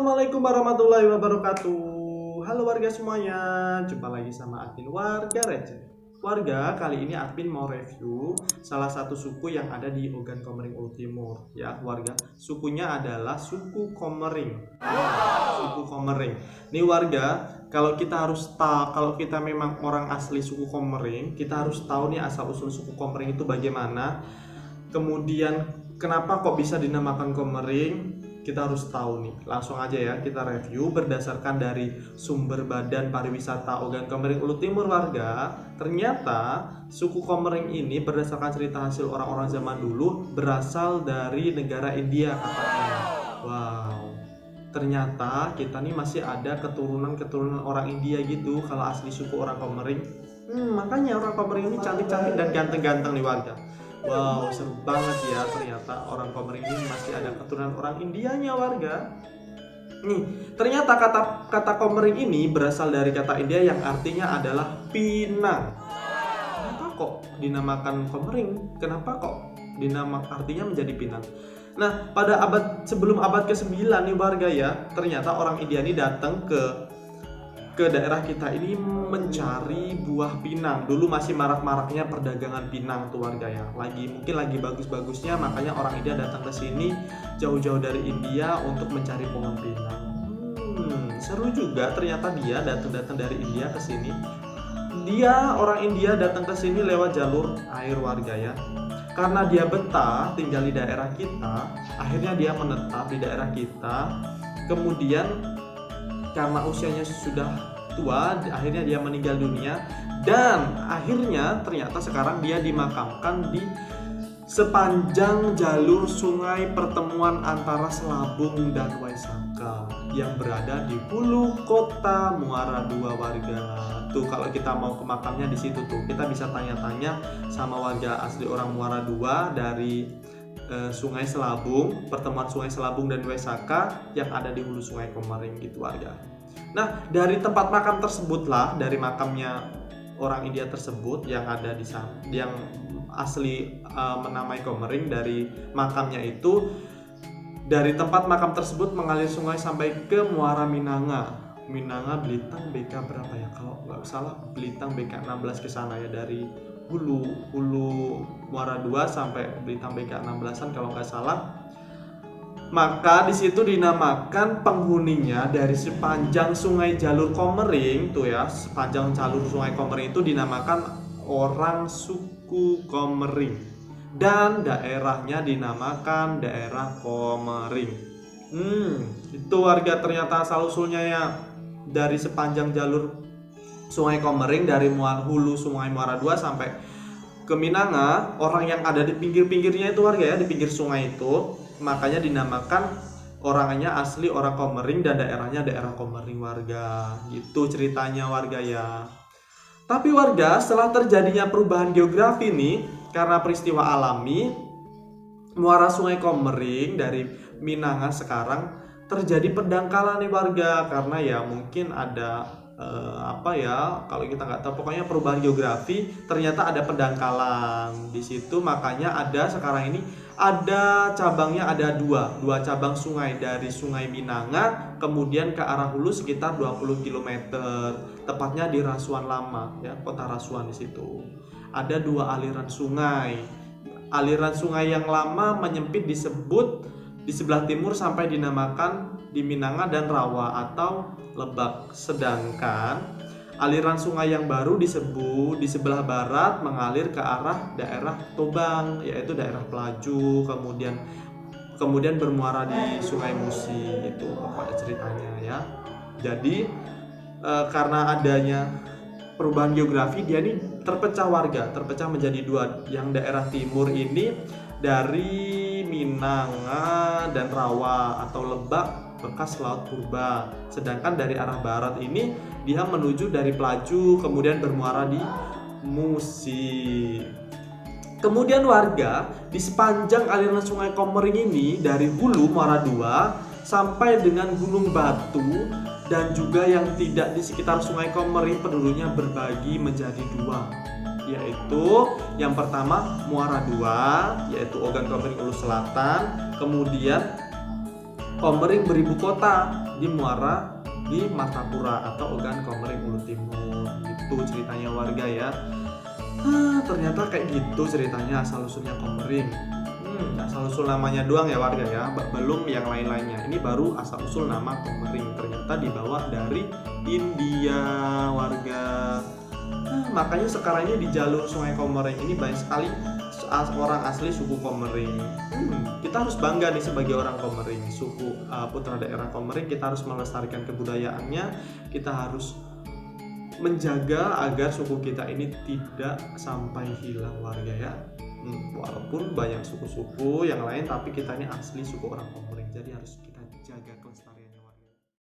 Assalamualaikum warahmatullahi wabarakatuh. Halo warga semuanya, jumpa lagi sama admin Warga Receh. Warga, kali ini admin mau review salah satu suku yang ada di Ogan Komering Ulu Timur. Ya warga, sukunya adalah suku Komering. Suku Komering. Nih warga, kalau kita memang orang asli suku Komering, kita harus tahu nih asal usul suku Komering itu bagaimana. Kemudian kenapa kok bisa dinamakan Komering? Kita harus tahu nih. Langsung aja ya kita review berdasarkan dari sumber Badan Pariwisata Ogan Komering Ulu Timur warga. Ternyata suku Komering ini berdasarkan cerita hasil orang-orang zaman dulu berasal dari negara India katanya. Wow. Ternyata kita nih masih ada keturunan orang India gitu kalau asli suku orang Komering. Makanya orang Komering ini cantik-cantik dan ganteng-ganteng nih warga. Wow, seru banget ya, ternyata orang Komering ini masih ada keturunan orang Indianya warga. Nih, ternyata kata Komering ini berasal dari kata India yang artinya adalah pinang. Kenapa kok dinamakan Komering? Kenapa kok artinya menjadi pinang? Nah, pada sebelum abad ke-9 nih warga ya, ternyata orang India ini datang ke daerah kita ini mencari buah pinang. Dulu masih marak-maraknya perdagangan pinang tuh warga ya. Mungkin lagi bagus-bagusnya, makanya orang India datang ke sini jauh-jauh dari India untuk mencari pohon pinang. Seru juga ternyata dia datang dari India ke sini. Orang India datang ke sini lewat jalur air warga ya. Karena dia betah tinggal di daerah kita, akhirnya dia menetap di daerah kita. Kemudian karena usianya sudah tua, akhirnya dia meninggal dunia, dan akhirnya ternyata sekarang dia dimakamkan di sepanjang jalur sungai pertemuan antara Selabung dan Waisaka yang berada di hulu kota Muara II warga. Tuh kalau kita mau ke makamnya di situ tuh, kita bisa tanya-tanya sama warga asli orang Muara II dari Sungai Selabung, pertemuan Sungai Selabung dan Waisaka yang ada di hulu Sungai Komering gitu warga. Nah, dari tempat makam tersebutlah, dari makamnya orang India tersebut yang ada di sana, yang asli menamai Komering, dari makamnya itu, dari tempat makam tersebut mengalir sungai sampai ke Muara Minanga. Belitang BK berapa ya? Kalau nggak salah Belitang BK 16 ke sana ya, dari hulu Muara II sampai Belitang BK 16-an kalau nggak salah. Maka di situ dinamakan penghuninya dari sepanjang sungai jalur Komering tuh ya, sepanjang jalur sungai Komering itu dinamakan orang suku Komering, dan daerahnya dinamakan daerah Komering. Itu warga ternyata asal usulnya ya, dari sepanjang jalur Sungai Komering, dari hulu Sungai Muara II sampai ke Minanga. Orang yang ada di pinggir-pinggirnya itu warga ya, di pinggir sungai itu, makanya dinamakan orangnya asli orang Komering dan daerahnya daerah Komering warga. Gitu ceritanya warga ya. Tapi warga, setelah terjadinya perubahan geografi nih karena peristiwa alami, muara Sungai Komering dari Minanga sekarang terjadi pendangkalan nih warga, karena ya mungkin ada kalau kita nggak tahu, pokoknya perubahan geografi, ternyata ada pendangkalan di situ. Makanya sekarang ini ada cabangnya, ada dua cabang sungai, dari Sungai Minanga kemudian ke arah hulu sekitar 20 km, tepatnya di Rasuan Lama ya, kota Rasuan. Di situ ada dua aliran sungai. Aliran sungai yang lama menyempit disebut di sebelah timur sampai dinamakan di Minanga dan Rawa atau Lebak, sedangkan aliran sungai yang baru disebut di sebelah barat mengalir ke arah daerah Tobang, yaitu daerah Pelaju, kemudian bermuara di Sungai Musi. Itu pokoknya ceritanya ya. Jadi karena adanya perubahan geografi, dia ini terpecah menjadi dua. Yang daerah timur ini dari Minanga dan Rawa atau Lebak bekas Laut Purba, sedangkan dari arah barat ini dia menuju dari Pelaju kemudian bermuara di Musi. Kemudian warga, di sepanjang aliran Sungai Komering ini dari hulu Muara II sampai dengan Gunung Batu dan juga yang tidak di sekitar Sungai Komering, penduduknya berbagi menjadi dua, yaitu yang pertama Muara II, yaitu Ogan Komering Ulu Selatan, kemudian Komering beribu kota di Muara di Martapura atau Ogan Komering Ulu Timur. Itu ceritanya warga ya. Ternyata kayak gitu ceritanya asal usulnya Komering. Asal usul namanya doang ya warga ya, belum yang lain-lainnya. Ini baru asal usul nama Komering, ternyata dibawa dari India warga. Makanya sekarang ini di jalur Sungai Komering ini banyak sekali orang asli suku Komering. Kita harus bangga nih sebagai orang Komering, suku putra daerah Komering. Kita harus melestarikan kebudayaannya, kita harus menjaga agar suku kita ini tidak sampai hilang warga ya. Walaupun banyak suku-suku yang lain, tapi kita ini asli suku orang Komering, jadi harus kita jaga kelestarian.